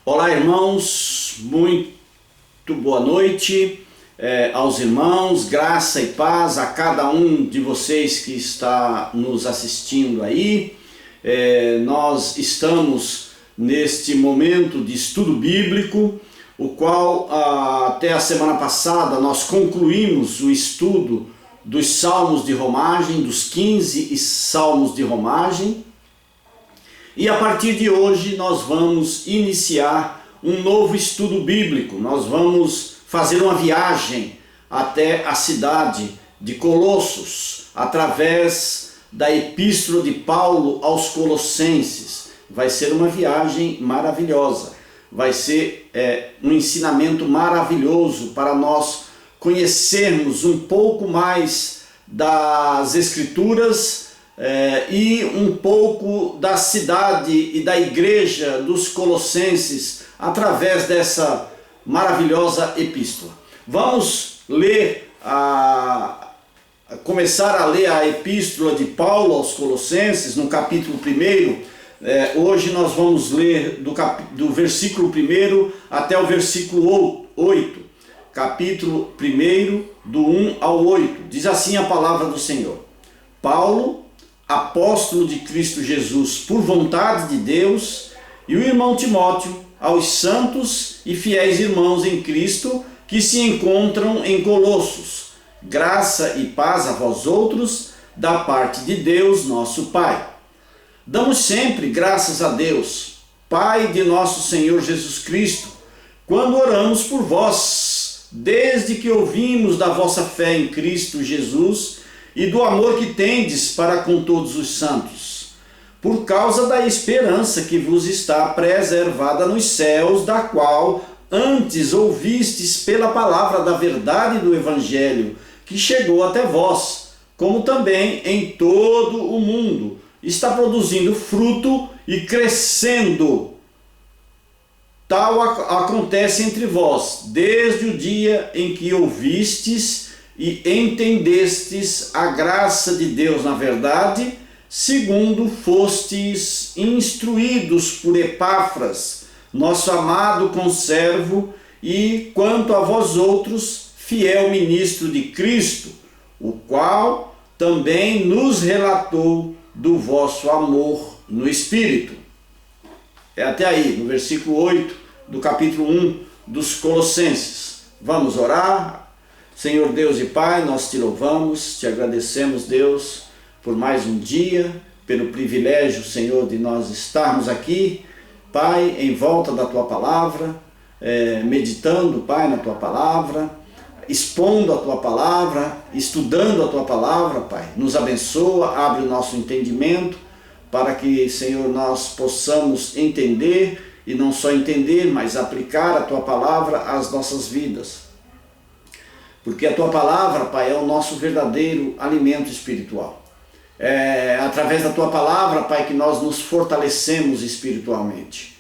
Olá, irmãos, muito boa noite aos irmãos, graça e paz a cada um de vocês que está nos assistindo aí. Nós estamos neste momento de estudo bíblico, o qual até a semana passada nós concluímos o estudo dos salmos de romagem, dos 15 salmos de romagem. E a partir de hoje nós vamos iniciar um novo estudo bíblico. Nós vamos fazer uma viagem até a cidade de Colossos, através da epístola de Paulo aos Colossenses. Vai ser uma viagem maravilhosa, vai ser um ensinamento maravilhoso para nós conhecermos um pouco mais das Escrituras, e um pouco da cidade e da igreja dos Colossenses através dessa maravilhosa epístola. Vamos ler começar a ler a epístola de Paulo aos Colossenses no capítulo 1. Hoje nós vamos ler do versículo 1 até o versículo 8. Capítulo 1, do 1 ao 8. Diz assim a palavra do Senhor: Paulo, apóstolo de Cristo Jesus, por vontade de Deus, e o irmão Timóteo, aos santos e fiéis irmãos em Cristo que se encontram em Colossos, graça e paz a vós outros, da parte de Deus nosso Pai. Damos sempre graças a Deus, Pai de nosso Senhor Jesus Cristo, quando oramos por vós, desde que ouvimos da vossa fé em Cristo Jesus e do amor que tendes para com todos os santos, por causa da esperança que vos está preservada nos céus, da qual antes ouvistes pela palavra da verdade do Evangelho, que chegou até vós, como também em todo o mundo está produzindo fruto e crescendo. Tal acontece entre vós, desde o dia em que ouvistes e entendestes a graça de Deus na verdade, segundo fostes instruídos por Epáfras, nosso amado conservo, e quanto a vós outros, fiel ministro de Cristo, o qual também nos relatou do vosso amor no Espírito. Até aí, no versículo 8 do capítulo 1 dos Colossenses. Vamos orar? Senhor Deus e Pai, nós te louvamos, te agradecemos, Deus, por mais um dia, pelo privilégio, Senhor, de nós estarmos aqui, Pai, em volta da Tua Palavra, meditando, Pai, na Tua Palavra, expondo a Tua Palavra, estudando a Tua Palavra, Pai. Nos abençoa, abre o nosso entendimento, para que, Senhor, nós possamos entender, e não só entender, mas aplicar a Tua Palavra às nossas vidas. Porque a Tua Palavra, Pai, é o nosso verdadeiro alimento espiritual. É através da Tua Palavra, Pai, que nós nos fortalecemos espiritualmente.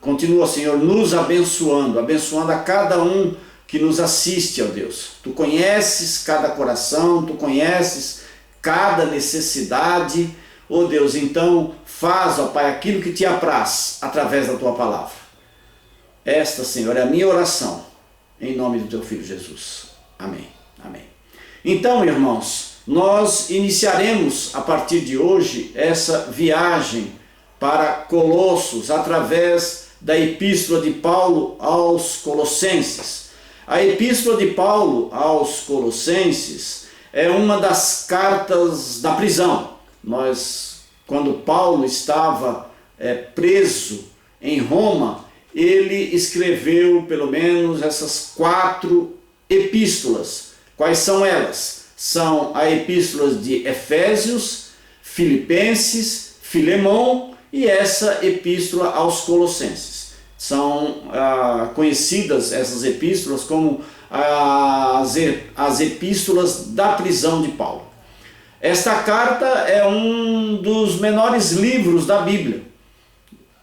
Continua, Senhor, nos abençoando a cada um que nos assiste, ó Deus. Tu conheces cada coração, Tu conheces cada necessidade, ó Deus. Então, faz, ó Pai, aquilo que Te apraz através da Tua Palavra. Esta, Senhor, é a minha oração, em nome do Teu Filho Jesus. Amém. Amém. Então, irmãos, nós iniciaremos a partir de hoje essa viagem para Colossos através da epístola de Paulo aos Colossenses. A epístola de Paulo aos Colossenses é uma das cartas da prisão. Quando Paulo estava preso em Roma, ele escreveu pelo menos essas 4 epístolas. Quais são elas? São a epístola de Efésios, Filipenses, Filemão e essa epístola aos Colossenses. São conhecidas essas epístolas como as epístolas da prisão de Paulo. Esta carta é um dos menores livros da Bíblia,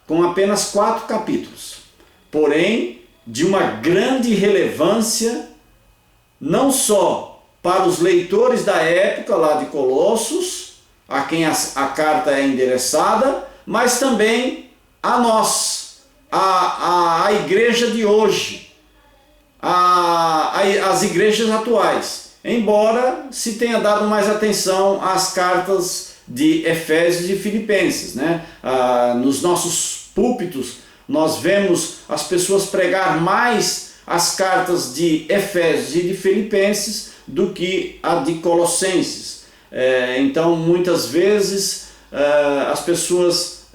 com apenas 4 capítulos, porém de uma grande relevância, não só para os leitores da época lá de Colossos, a quem a carta é endereçada, mas também a nós, a igreja de hoje, as igrejas atuais, embora se tenha dado mais atenção às cartas de Efésios e Filipenses, né? Nos nossos púlpitos nós vemos as pessoas pregar mais as cartas de Efésios e de Filipenses do que a de Colossenses. Então muitas vezes as pessoas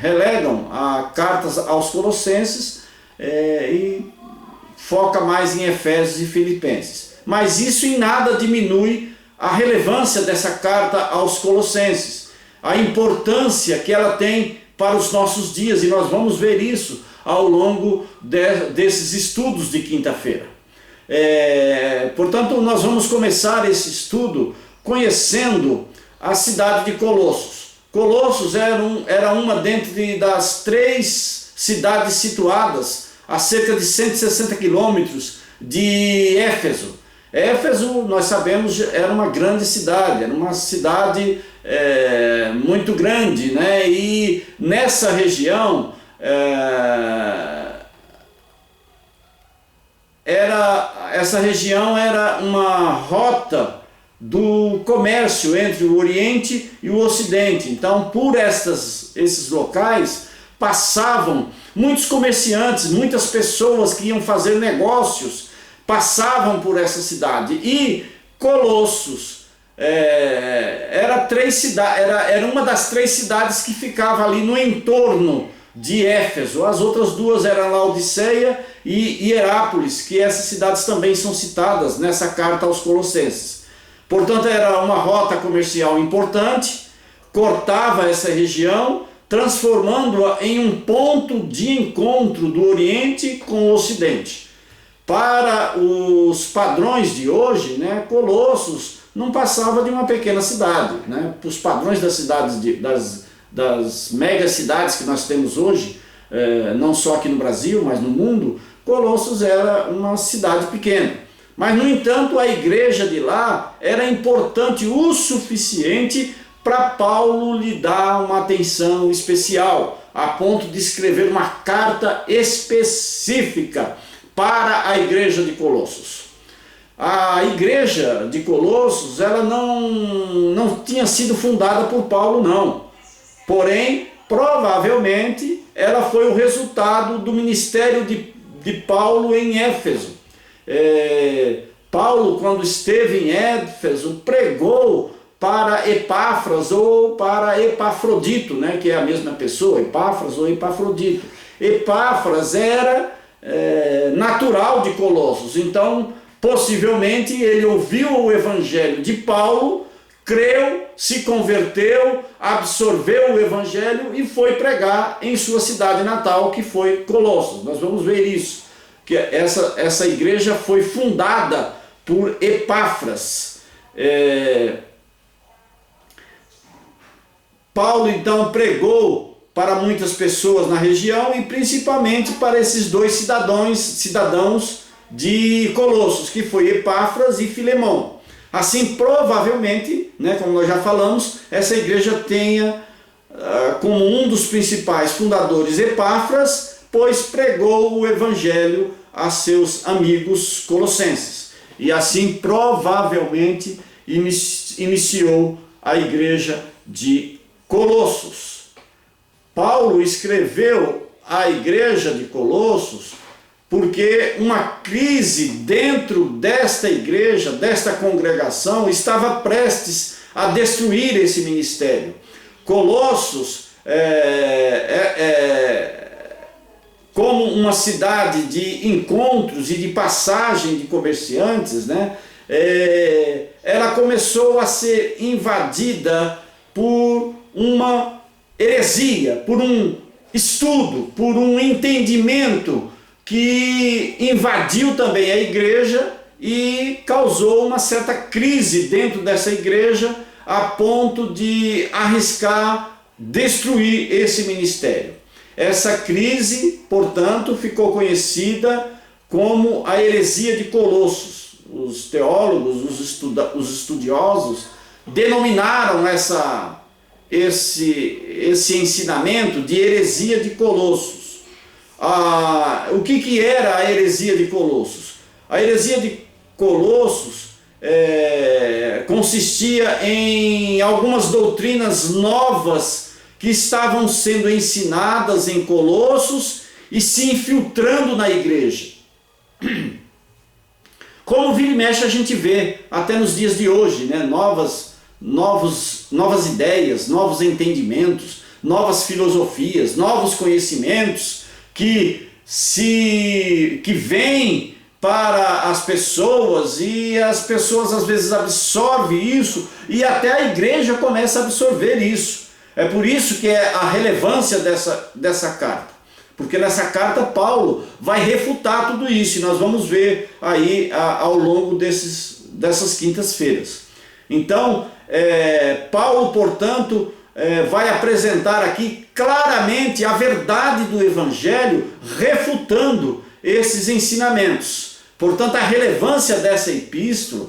relegam a cartas aos Colossenses e foca mais em Efésios e Filipenses. Mas isso em nada diminui a relevância dessa carta aos Colossenses, a importância que ela tem para os nossos dias, e nós vamos ver isso ao longo desses estudos de quinta-feira. Portanto, nós vamos começar esse estudo conhecendo a cidade de Colossos. Colossos era uma dentre das 3 cidades situadas a cerca de 160 quilômetros de Éfeso. Éfeso, nós sabemos, era uma grande cidade, era uma cidade muito grande, né? E nessa região essa região era uma rota do comércio entre o Oriente e o Ocidente. Então, por esses locais passavam muitos comerciantes, muitas pessoas que iam fazer negócios, passavam por essa cidade. E Colossos era uma das 3 cidades que ficava ali no entorno de Éfeso. As outras 2 eram Laodiceia e Hierápolis, que essas cidades também são citadas nessa carta aos Colossenses. Portanto, era uma rota comercial importante, cortava essa região, transformando-a em um ponto de encontro do Oriente com o Ocidente. Para os padrões de hoje, né, Colossos não passava de uma pequena cidade, né? Os padrões das cidades, das megacidades que nós temos hoje, não só aqui no Brasil, mas no mundo, Colossos era uma cidade pequena. Mas, no entanto, a igreja de lá era importante o suficiente para Paulo lhe dar uma atenção especial, a ponto de escrever uma carta específica para a igreja de Colossos. A igreja de Colossos, ela não tinha sido fundada por Paulo, não. Porém, provavelmente, ela foi o resultado do ministério de Paulo em Éfeso. Paulo, quando esteve em Éfeso, pregou para Epáfras ou para Epafrodito, né, que é a mesma pessoa, Epáfras ou Epafrodito. Epáfras era natural de Colossos, então possivelmente ele ouviu o evangelho de Paulo, creu, se converteu, absorveu o evangelho e foi pregar em sua cidade natal, que foi Colossos. Nós vamos ver isso, que essa igreja foi fundada por Epáfras. Paulo então pregou para muitas pessoas na região e principalmente para esses 2 cidadãos de Colossos, que foi Epáfras e Filemão. Assim, provavelmente, né, como nós já falamos, essa igreja tenha como um dos principais fundadores Epáfras, pois pregou o evangelho a seus amigos colossenses. E assim, provavelmente, iniciou a igreja de Colossos. Paulo escreveu à igreja de Colossos porque uma crise dentro desta igreja, desta congregação, estava prestes a destruir esse ministério. Colossos, como uma cidade de encontros e de passagem de comerciantes, né, ela começou a ser invadida por uma heresia, por um estudo, por um entendimento que invadiu também a igreja e causou uma certa crise dentro dessa igreja, a ponto de arriscar destruir esse ministério. Essa crise, portanto, ficou conhecida como a heresia de Colossos. Os teólogos, os estudiosos, denominaram esse ensinamento de heresia de Colossos. O que era a heresia de Colossos? A heresia de Colossos consistia em algumas doutrinas novas que estavam sendo ensinadas em Colossos e se infiltrando na igreja. Como vira e mexe a gente vê até nos dias de hoje, né? Novas ideias, novos entendimentos, novas filosofias, novos conhecimentos que vêm para as pessoas, e as pessoas às vezes absorvem isso, e até a igreja começa a absorver isso. É por isso que é a relevância dessa carta, porque nessa carta Paulo vai refutar tudo isso, e nós vamos ver aí ao longo dessas quintas-feiras. Então, Paulo, portanto, vai apresentar aqui claramente a verdade do Evangelho, refutando esses ensinamentos. Portanto, a relevância dessa epístola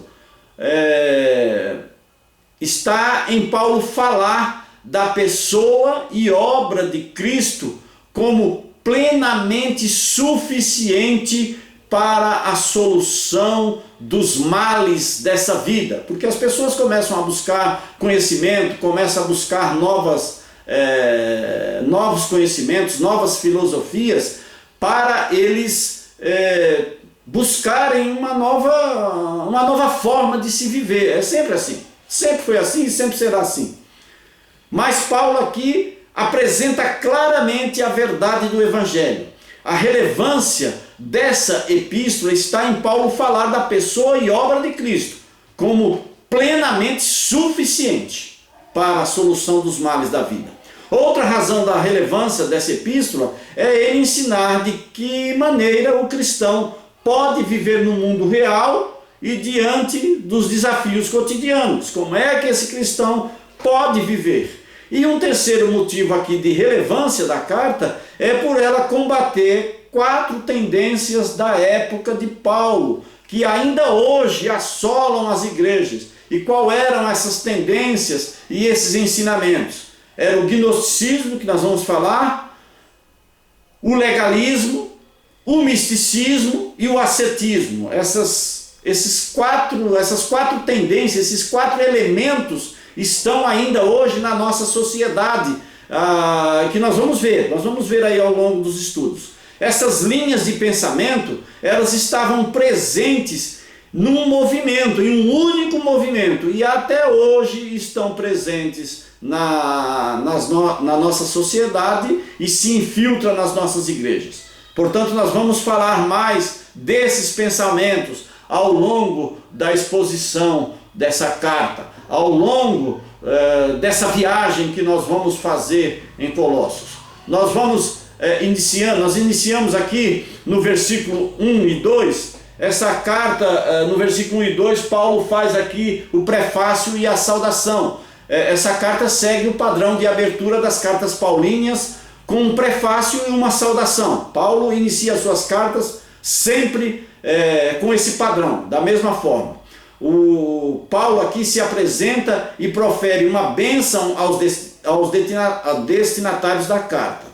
está em Paulo falar da pessoa e obra de Cristo como plenamente suficiente para a solução dos males dessa vida. Porque as pessoas começam a buscar conhecimento, começam a buscar novos conhecimentos, novas filosofias, para eles buscarem uma nova forma de se viver. É sempre assim, sempre foi assim e sempre será assim. Mas Paulo aqui apresenta claramente a verdade do Evangelho. A relevância dessa epístola está em Paulo falar da pessoa e obra de Cristo como plenamente suficiente para a solução dos males da vida. Outra razão da relevância dessa epístola é ele ensinar de que maneira o cristão pode viver no mundo real e diante dos desafios cotidianos. Como é que esse cristão pode viver? E um terceiro motivo aqui de relevância da carta é por ela combater 4 tendências da época de Paulo, que ainda hoje assolam as igrejas. E qual eram essas tendências e esses ensinamentos? Era o gnosticismo, que nós vamos falar, o legalismo, o misticismo e o ascetismo. Essas quatro tendências, esses 4 elementos estão ainda hoje na nossa sociedade, que nós vamos ver aí ao longo dos estudos. Essas linhas de pensamento, elas estavam presentes num movimento, em um único movimento, e até hoje estão presentes na nossa sociedade e se infiltram nas nossas igrejas. Portanto, nós vamos falar mais desses pensamentos ao longo da exposição dessa carta, ao longo dessa viagem que nós vamos fazer em Colossos. Nós iniciamos aqui no versículo 1 e 2, essa carta, no versículo 1 e 2, Paulo faz aqui o prefácio e a saudação. Essa carta segue o padrão de abertura das cartas paulinhas, com um prefácio e uma saudação. Paulo inicia suas cartas sempre com esse padrão, da mesma forma. O Paulo aqui se apresenta e profere uma bênção aos destinatários da carta.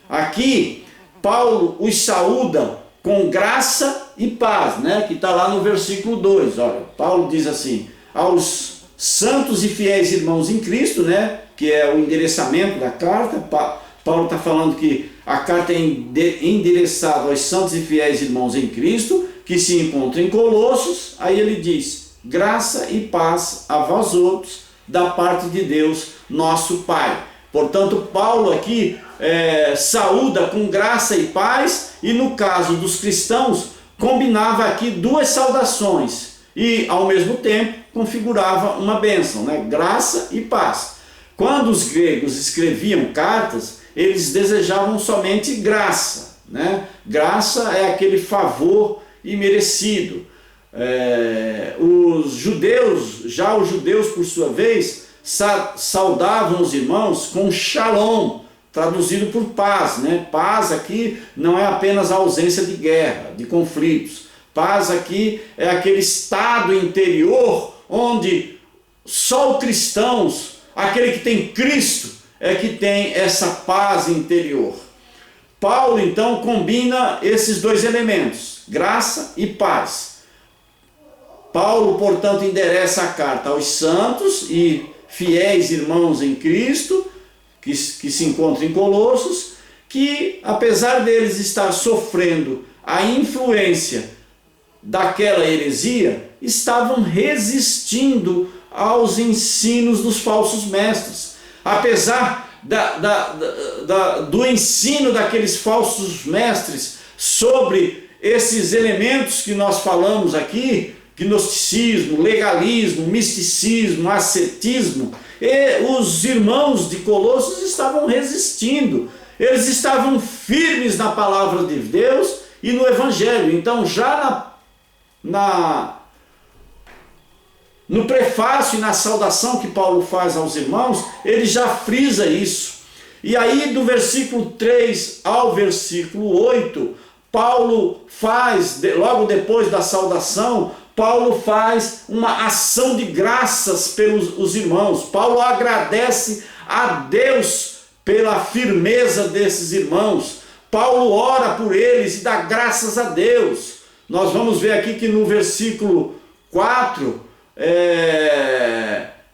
Aqui, Paulo os saúda com graça e paz, né? Que está lá no versículo 2. Olha, Paulo diz assim: aos santos e fiéis irmãos em Cristo, né? Que é o endereçamento da carta. Paulo está falando que a carta é endereçada aos santos e fiéis irmãos em Cristo, que se encontram em Colossos. Aí ele diz: graça e paz a vós outros, da parte de Deus, nosso Pai. Portanto, Paulo aqui saúda com graça e paz, e no caso dos cristãos, combinava aqui 2 saudações, e ao mesmo tempo configurava uma bênção, né? Graça e paz. Quando os gregos escreviam cartas, eles desejavam somente graça, né? Graça é aquele favor imerecido. Os judeus, por sua vez, saudavam os irmãos com shalom, traduzido por paz, né? Paz aqui não é apenas a ausência de guerra, de conflitos. Paz aqui é aquele estado interior onde só os cristãos aquele que tem Cristo é que tem essa paz interior. Paulo então combina esses dois elementos, graça e paz. Paulo, portanto, endereça a carta aos santos e fiéis irmãos em Cristo, que se encontram em Colossos, que apesar deles estar sofrendo a influência daquela heresia, estavam resistindo aos ensinos dos falsos mestres. Apesar do ensino daqueles falsos mestres sobre esses elementos que nós falamos aqui, gnosticismo, legalismo, misticismo, ascetismo, e os irmãos de Colossos estavam resistindo. Eles estavam firmes na palavra de Deus e no Evangelho. Então, já no prefácio e na saudação que Paulo faz aos irmãos, ele já frisa isso. E aí, do versículo 3 ao versículo 8, Paulo faz, logo depois da saudação, Paulo faz uma ação de graças pelos os irmãos. Paulo agradece a Deus pela firmeza desses irmãos. Paulo ora por eles e dá graças a Deus. Nós vamos ver aqui que no versículo 4,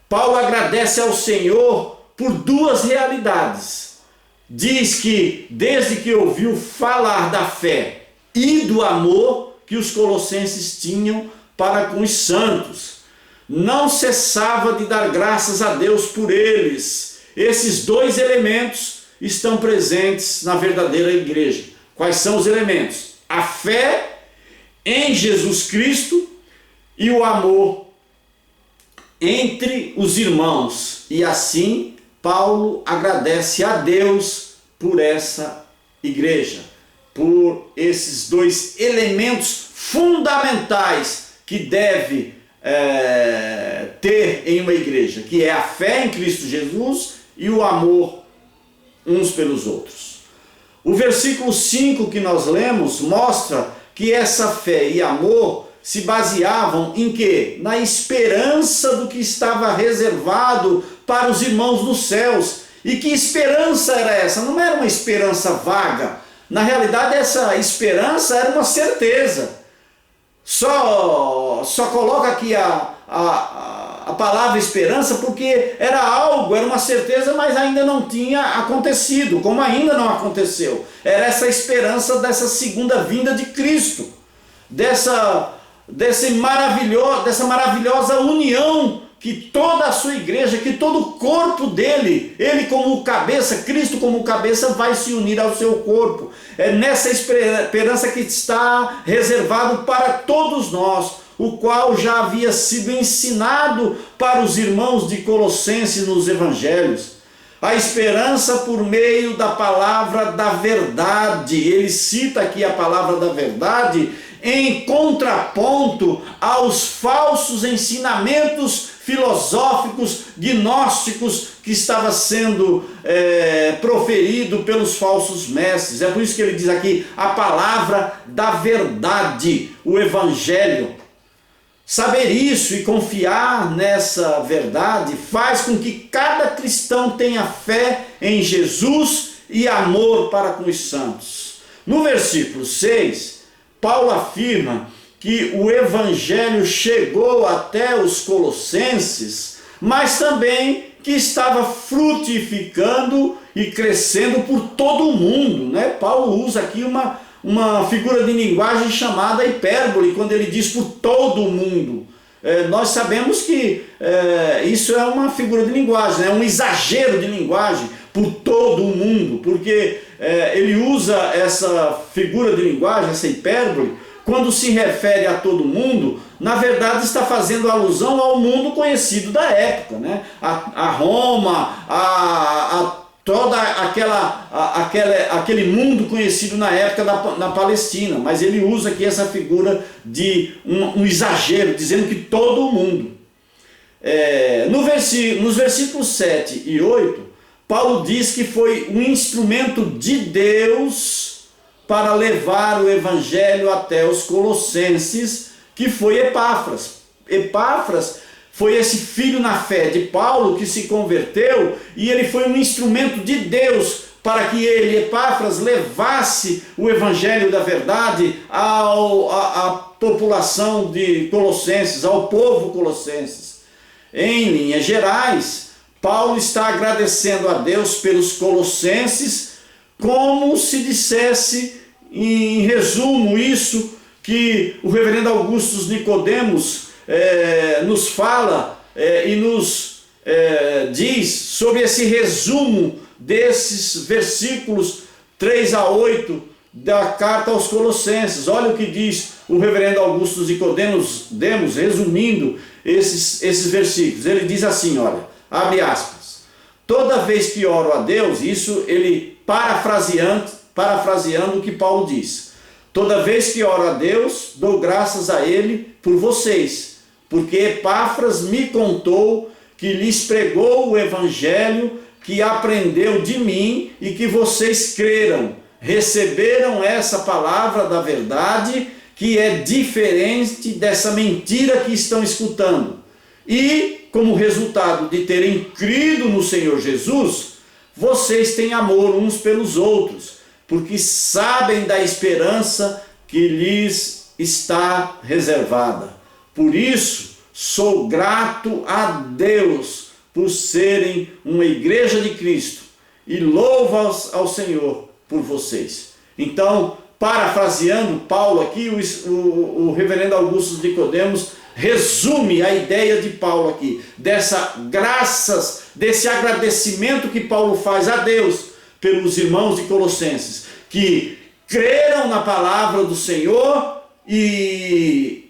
Paulo agradece ao Senhor por duas realidades. Diz que desde que ouviu falar da fé e do amor que os colossenses tinham para com os santos, não cessava de dar graças a Deus por eles. Esses dois elementos estão presentes na verdadeira igreja. Quais são os elementos? A fé em Jesus Cristo e o amor entre os irmãos. E assim, Paulo agradece a Deus por essa igreja, por esses dois elementos fundamentais que deve ter em uma igreja, que é a fé em Cristo Jesus e o amor uns pelos outros. O versículo 5 que nós lemos mostra que essa fé e amor se baseavam em quê? Na esperança do que estava reservado para os irmãos dos céus. E que esperança era essa? Não era uma esperança vaga. Na realidade, essa esperança era uma certeza. Só coloca aqui a palavra esperança porque era algo, era uma certeza, mas ainda não tinha acontecido, como ainda não aconteceu. Era essa esperança dessa segunda vinda de Cristo, dessa maravilhosa união que toda a sua igreja, que todo o corpo dele, ele como cabeça, Cristo como cabeça, vai se unir ao seu corpo. É nessa esperança que está reservado para todos nós, o qual já havia sido ensinado para os irmãos de Colossenses nos evangelhos. A esperança por meio da palavra da verdade. Ele cita aqui a palavra da verdade em contraponto aos falsos ensinamentos filosóficos, gnósticos que estava sendo proferido pelos falsos mestres. É por isso que ele diz aqui a palavra da verdade, o evangelho. Saber isso e confiar nessa verdade faz com que cada cristão tenha fé em Jesus e amor para com os santos. No versículo 6, Paulo afirma que o evangelho chegou até os colossenses, mas também que estava frutificando e crescendo por todo o mundo, né? Paulo usa aqui uma figura de linguagem chamada hipérbole, quando ele diz por todo o mundo. Nós sabemos que isso é uma figura de linguagem, é um exagero de linguagem, por todo o mundo, porque ele usa essa figura de linguagem, essa hipérbole, quando se refere a todo mundo, na verdade está fazendo alusão ao mundo conhecido da época, né? A Roma, a toda aquele mundo conhecido na época na Palestina, mas ele usa aqui essa figura de um exagero, dizendo que todo o mundo. Nos versículos 7 e 8, Paulo diz que foi um instrumento de Deus para levar o evangelho até os colossenses, que foi Epáfras. Epáfras foi esse filho na fé de Paulo que se converteu, e ele foi um instrumento de Deus para que ele, Epáfras, levasse o evangelho da verdade à população de Colossenses, ao povo colossenses. Em linhas gerais, Paulo está agradecendo a Deus pelos colossenses, como se dissesse, em resumo, isso que o reverendo Augusto Nicodemos nos fala e nos diz sobre esse resumo desses versículos 3 a 8 da carta aos Colossenses. Olha o que diz o reverendo Augusto Nicodemos, resumindo esses versículos. Ele diz assim, olha, abre aspas: toda vez que oro a Deus, isso ele parafraseando o que Paulo diz, toda vez que oro a Deus, dou graças a ele por vocês, porque Epáfras me contou que lhes pregou o evangelho que aprendeu de mim e que vocês creram, receberam essa palavra da verdade, que é diferente dessa mentira que estão escutando. E, como resultado de terem crido no Senhor Jesus, vocês têm amor uns pelos outros, porque sabem da esperança que lhes está reservada. Por isso, sou grato a Deus por serem uma igreja de Cristo e louvo ao Senhor por vocês. Então, parafraseando Paulo aqui, o reverendo Augusto Nicodemos resume a ideia de Paulo aqui, desse agradecimento que Paulo faz a Deus pelos irmãos de Colossenses, que creram na palavra do Senhor e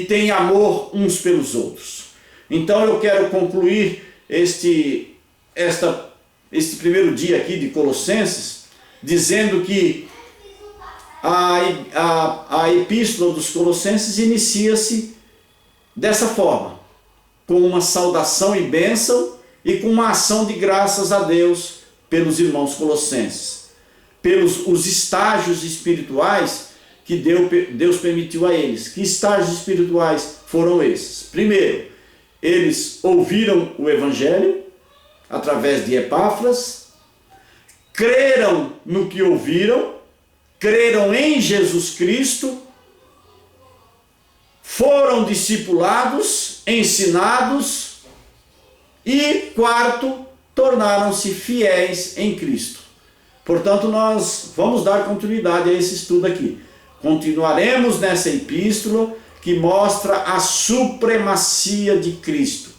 têm amor uns pelos outros. Então eu quero concluir este primeiro dia aqui de Colossenses, dizendo que a epístola dos Colossenses inicia-se dessa forma, com uma saudação e bênção e com uma ação de graças a Deus pelos irmãos colossenses, pelos os estágios espirituais que Deus permitiu a eles. Que estágios espirituais foram esses? Primeiro, eles ouviram o evangelho através de Epáfras, creram no que ouviram, creram em Jesus Cristo, foram discipulados, ensinados e, quarto, tornaram-se fiéis em Cristo. Portanto, nós vamos dar continuidade a esse estudo aqui. Continuaremos nessa epístola que mostra a supremacia de Cristo.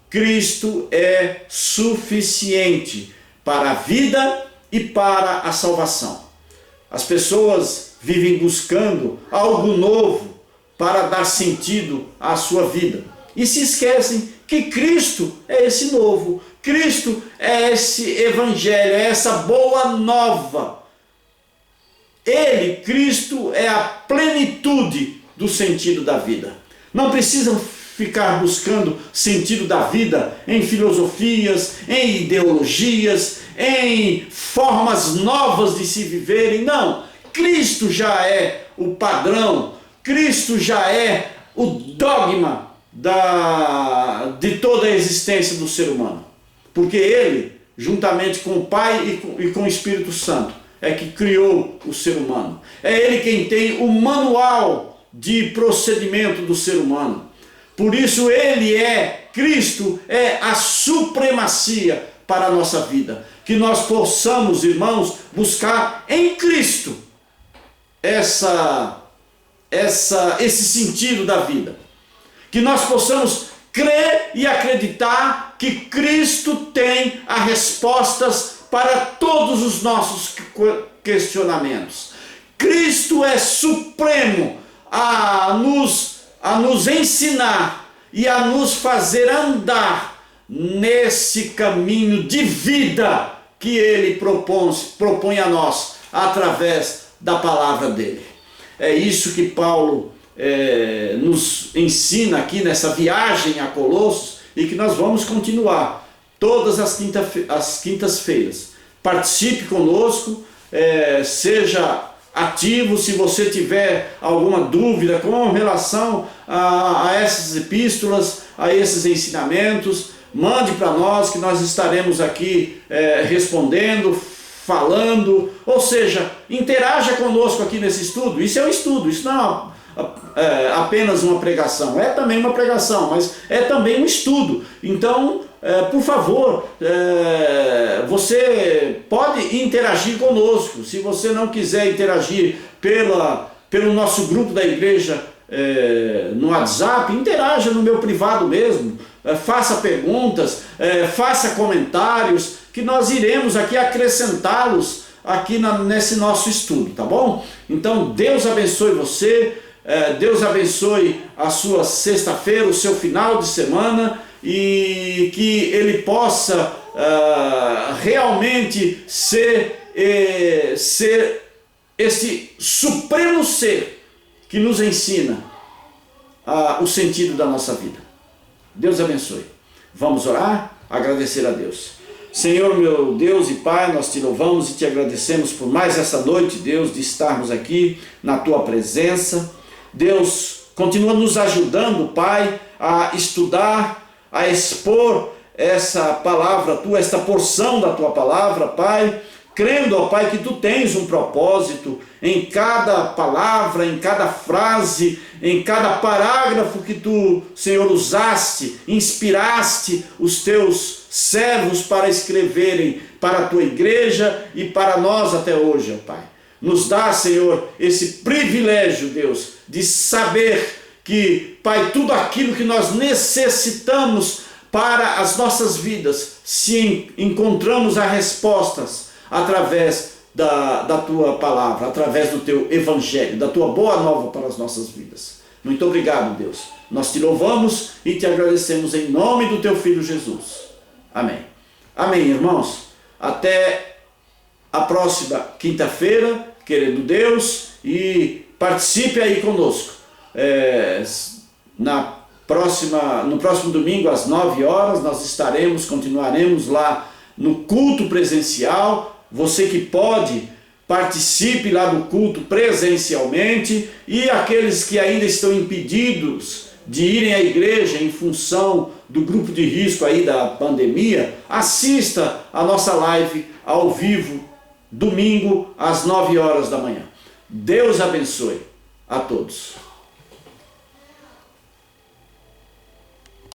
Cristo é suficiente para a vida e para a salvação. As pessoas vivem buscando algo novo para dar sentido à sua vida e se esquecem que Cristo é esse novo, Cristo é esse evangelho, é essa boa nova. Cristo, é a plenitude do sentido da vida. Não precisam ficar buscando sentido da vida em filosofias, em ideologias, em formas novas de se viverem. Não, Cristo já é o padrão, Cristo já é o dogma de toda a existência do ser humano. Porque Ele, juntamente com o Pai e com o Espírito Santo, é que criou o ser humano. É Ele quem tem o manual de procedimento do ser humano. Por isso Cristo é a supremacia para a nossa vida. Que nós possamos, irmãos, buscar em Cristo esse sentido da vida. Que nós possamos crer e acreditar que Cristo tem as respostas para todos os nossos questionamentos. Cristo é supremo a nos ensinar e a nos fazer andar nesse caminho de vida que Ele propõe a nós através da palavra dele. É isso que Paulo nos ensina aqui nessa viagem a Colossos e que nós vamos continuar todas as quintas-feiras. Participe conosco, seja ativos. Se você tiver alguma dúvida com relação a essas epístolas, a esses ensinamentos, mande para nós, que nós estaremos aqui respondendo, falando, ou seja, interaja conosco aqui nesse estudo. Isso é um estudo, isso não é apenas uma pregação, é também uma pregação, mas é também um estudo. Então, por favor, você pode interagir conosco. Se você não quiser interagir pelo nosso grupo da igreja no WhatsApp, interaja no meu privado mesmo, faça perguntas, faça comentários, que nós iremos aqui acrescentá-los aqui nesse nosso estudo, tá bom? Então Deus abençoe você, Deus abençoe a sua sexta-feira, o seu final de semana, e que Ele possa realmente ser esse supremo ser que nos ensina o sentido da nossa vida. Deus abençoe. Vamos orar? Agradecer a Deus. Senhor, meu Deus e Pai, nós te louvamos e te agradecemos por mais essa noite, Deus, de estarmos aqui na tua presença. Deus, continua nos ajudando, Pai, a estudar, a expor essa palavra tua, esta porção da tua palavra, Pai, crendo, ó Pai, que tu tens um propósito em cada palavra, em cada frase, em cada parágrafo que tu, Senhor, usaste, inspiraste os teus servos para escreverem para a tua igreja e para nós até hoje, ó Pai. Nos dá, Senhor, esse privilégio, Deus, de saber que, Pai, tudo aquilo que nós necessitamos para as nossas vidas, se encontramos as respostas através da tua palavra, através do teu evangelho, da tua boa nova para as nossas vidas. Muito obrigado, Deus. Nós te louvamos e te agradecemos em nome do teu Filho Jesus. Amém. Amém, irmãos. Até a próxima quinta-feira, querendo Deus, e participe aí conosco. No próximo domingo, às 9 horas, nós continuaremos lá no culto presencial. Você que pode, participe lá do culto presencialmente, e aqueles que ainda estão impedidos de irem à igreja em função do grupo de risco aí da pandemia, assista a nossa live ao vivo, domingo, às 9 horas da manhã. Deus abençoe a todos.